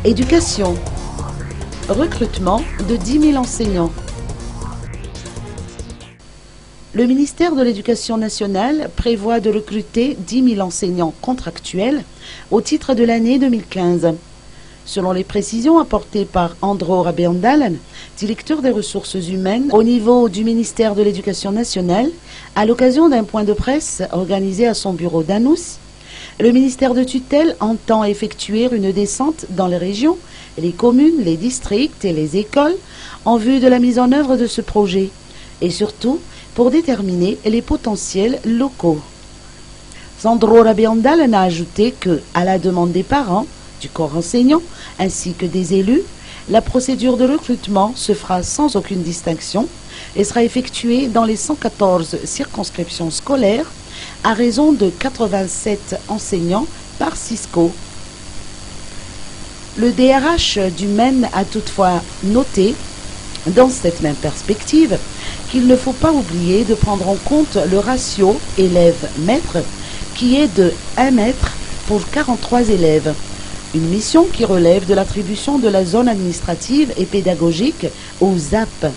Éducation. Recrutement de 10 000 enseignants. Le ministère de l'Éducation nationale prévoit de recruter 10 000 enseignants contractuels au titre de l'année 2015. Selon les précisions apportées par Andro Rabeandalen, directeur des ressources humaines au niveau du ministère de l'Éducation nationale, à l'occasion d'un point de presse organisé à son bureau d'Anous, le ministère de tutelle entend effectuer une descente dans les régions, les communes, les districts et les écoles en vue de la mise en œuvre de ce projet et surtout pour déterminer les potentiels locaux. Sandro Rabeandalen a ajouté que, à la demande des parents, du corps enseignant ainsi que des élus, la procédure de recrutement se fera sans aucune distinction et sera effectuée dans les 114 circonscriptions scolaires à raison de 87 enseignants par Cisco. Le DRH du Maine a toutefois noté, dans cette même perspective, qu'il ne faut pas oublier de prendre en compte le ratio élève-maître qui est de 1 mètre pour 43 élèves. Une mission qui relève de l'attribution de la zone administrative et pédagogique aux ZAP.